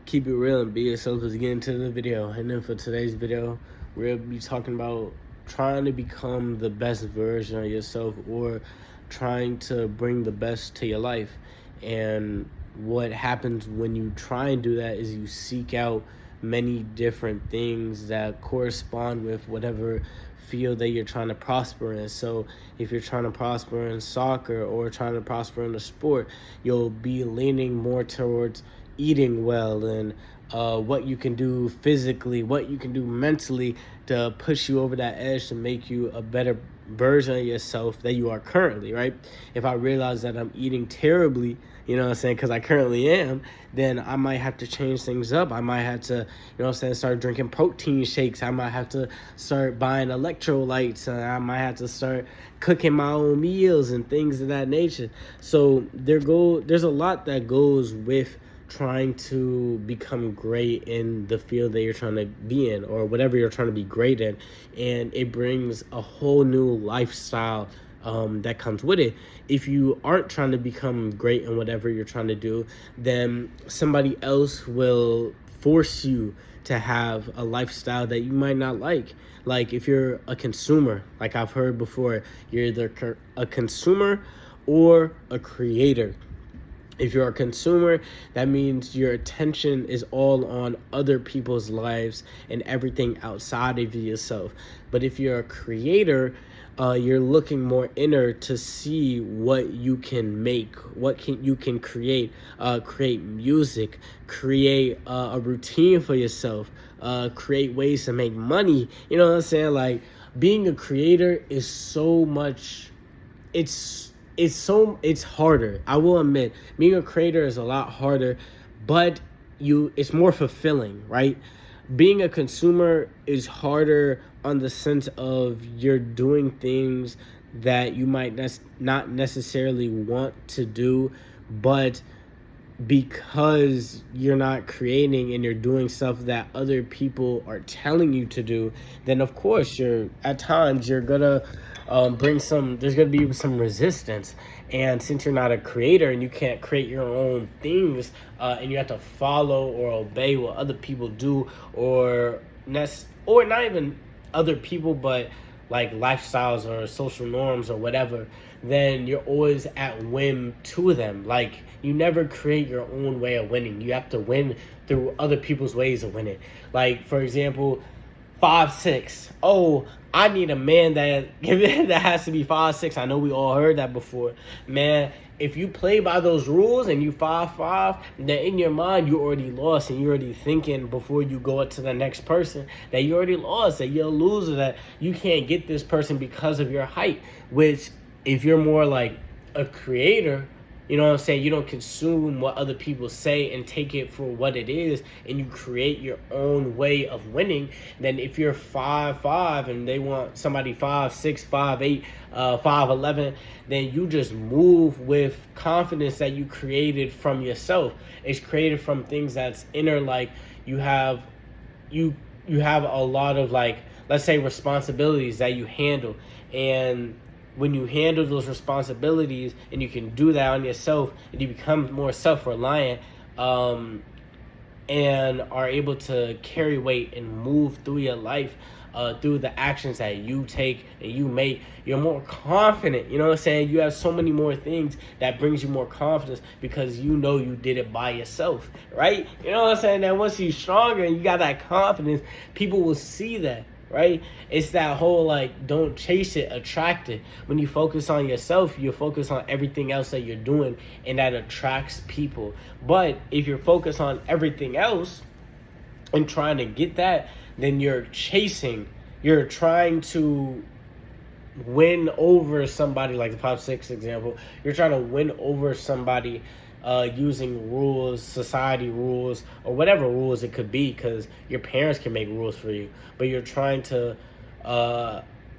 Keep it real and be yourself. Let's get into the video. And then for today's video, we'll be talking about trying to become the best version of yourself, or trying to bring the best to your life. And what happens when you try and do that is you seek out many different things that correspond with whatever field that you're trying to prosper in. So if you're trying to prosper in soccer or trying to prosper in a sport, you'll be leaning more towards eating well and what you can do physically, what you can do mentally to push you over that edge to make you a better version of yourself that you are currently, right? If I realize that I'm eating terribly, you know what I'm saying, because I currently am, then I might have to change things up. I might have to, you know what I'm saying, start drinking protein shakes. I might have to start buying electrolytes. I might have to start cooking my own meals and things of that nature. So there's a lot that goes with trying to become great in the field that you're trying to be in, or whatever you're trying to be great in. And it brings a whole new lifestyle that comes with it. If you aren't trying to become great in whatever you're trying to do, then somebody else will force you to have a lifestyle that you might not like. Like if you're a consumer, like I've heard before, you're either a consumer or a creator. If you're a consumer, that means your attention is all on other people's lives and everything outside of yourself. But if you're a creator, you're looking more inner to see what you can make, you can create, create music, create a routine for yourself, create ways to make money. You know what I'm saying? Like, being a creator is so much, it's harder. I will admit, being a creator is a lot harder, but it's more fulfilling, right? Being a consumer is harder on the sense of you're doing things that you might not necessarily want to do, but because you're not creating and you're doing stuff that other people are telling you to do, then of course at times you're gonna there's gonna be some resistance. And since you're not a creator and you can't create your own things, and you have to follow or obey what other people do, or not even other people, but like lifestyles or social norms or whatever, then you're always at whim to them. Like, you never create your own way of winning. You have to win through other people's ways of winning. Like, for example, 5'6". Oh, I need a man that has to be 5'6". I know we all heard that before. Man, if you play by those rules and you 5'5", then in your mind you already lost, and you're already thinking before you go up to the next person that you already lost, that you're a loser, that you can't get this person because of your height. Which, if you're more like a creator, you know what I'm saying, you don't consume what other people say and take it for what it is, and you create your own way of winning. Then if you're 5'5" and they want somebody 5'6", 5'8", 5'11", then you just move with confidence that you created from yourself. It's created from things that's inner. Like, you have a lot of, like, let's say, responsibilities that you handle, and when you handle those responsibilities and you can do that on yourself, and you become more self-reliant, and are able to carry weight and move through your life, through the actions that you take and you make, you're more confident. You know what I'm saying? You have so many more things that brings you more confidence because you know you did it by yourself, right? You know what I'm saying? That once you're stronger and you got that confidence, people will see that. Right? It's that whole, like, don't chase it, attract it. When you focus on yourself, you focus on everything else that you're doing, and that attracts people. But if you're focused on everything else and trying to get that, then you're trying to win over somebody, like the 5'6" example. You're trying to win over somebody using rules, society rules, or whatever rules it could be, because your parents can make rules for you, but you're trying to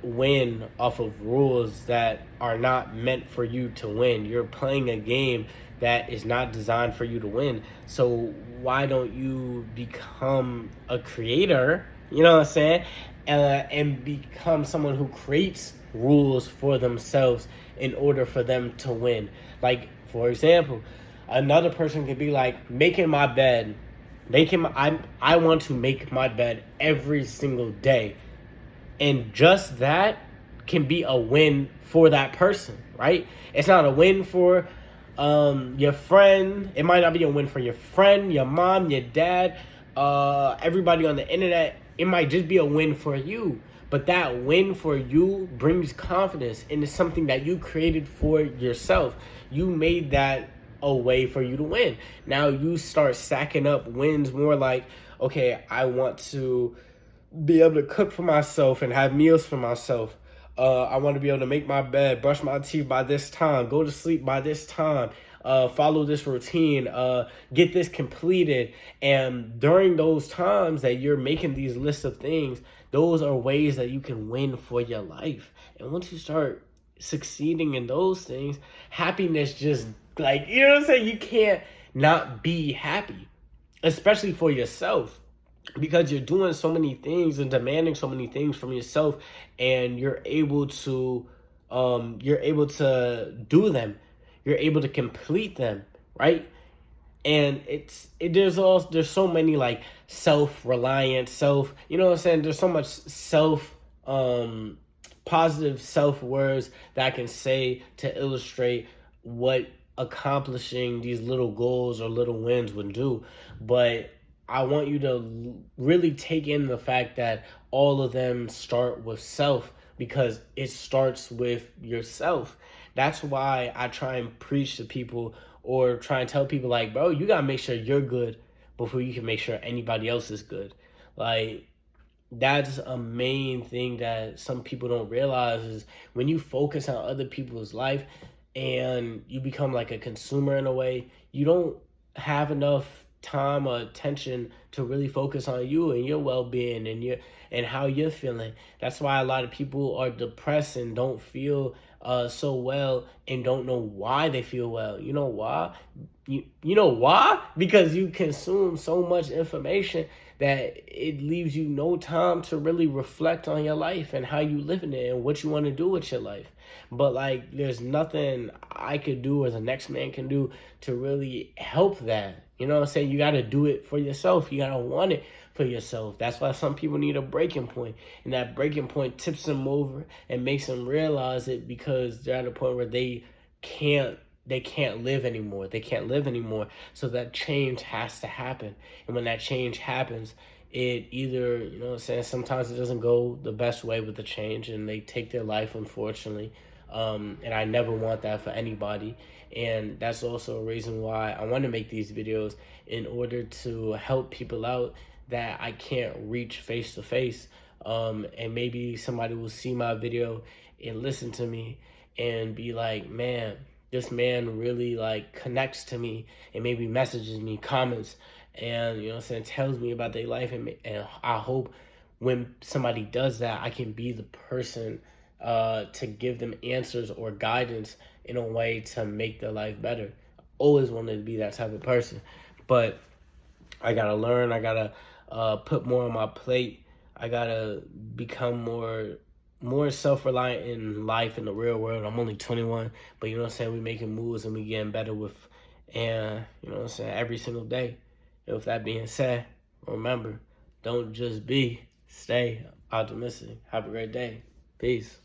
win off of rules that are not meant for you to win. You're playing a game that is not designed for you to win. So why don't you become a creator, you know what I'm saying, and become someone who creates rules for themselves in order for them to win? Like, for example, another person could be like, making my bed I want to make my bed every single day. And just that can be a win for that person, right? It's not a win for your friend. It might not be a win for your friend, your mom, your dad, everybody on the internet. It might just be a win for you. But that win for you brings confidence into something that you created for yourself. You made that a way for you to win. Now you start stacking up wins more like, okay, I want to be able to cook for myself and have meals for myself. I want to be able to make my bed, brush my teeth by this time, go to sleep by this time, follow this routine, get this completed. And during those times that you're making these lists of things, those are ways that you can win for your life. And once you start succeeding in those things, happiness just like, you know what I'm saying? You can't not be happy, especially for yourself, because you're doing so many things and demanding so many things from yourself, and you're able to do them, you're able to complete them, right? And there's so many like self-reliant you know what I'm saying, there's so much positive self words that I can say to illustrate what accomplishing these little goals or little wins would do. But I want you to really take in the fact that all of them start with self, because it starts with yourself. That's why I try and preach to people, or try and tell people like, bro, you gotta make sure you're good before you can make sure anybody else is good. Like, that's a main thing that some people don't realize, is when you focus on other people's life and you become like a consumer in a way, you don't have enough time or attention to really focus on you and your well-being and how you're feeling. That's why a lot of people are depressed and don't feel so well, and don't know why they feel well. You know why? You know why? Because you consume so much information that it leaves you no time to really reflect on your life and how you living it and what you want to do with your life. But like, there's nothing I could do or the next man can do to really help that. You know what I'm saying? You got to do it for yourself. You got to want it for yourself. That's why some people need a breaking point, and that breaking point tips them over and makes them realize it, because they're at a point where they can't live anymore. They can't live anymore. So that change has to happen. And when that change happens, it either, you know what I'm saying, sometimes it doesn't go the best way with the change and they take their life, unfortunately. And I never want that for anybody. And that's also a reason why I want to make these videos, in order to help people out that I can't reach face to face. And maybe somebody will see my video and listen to me and be like, man, this man really like connects to me, and maybe messages me, comments, and, you know what I'm saying, tells me about their life. And I hope when somebody does that, I can be the person to give them answers or guidance in a way to make their life better. Always wanted to be that type of person, but I gotta learn. I gotta put more on my plate. I gotta become more self-reliant in life, in the real world. I'm only 21, but you know what I'm saying, we making moves and we getting better and you know what I'm saying, every single day. And with that being said, remember, don't just be, stay optimistic. Have a great day. Peace.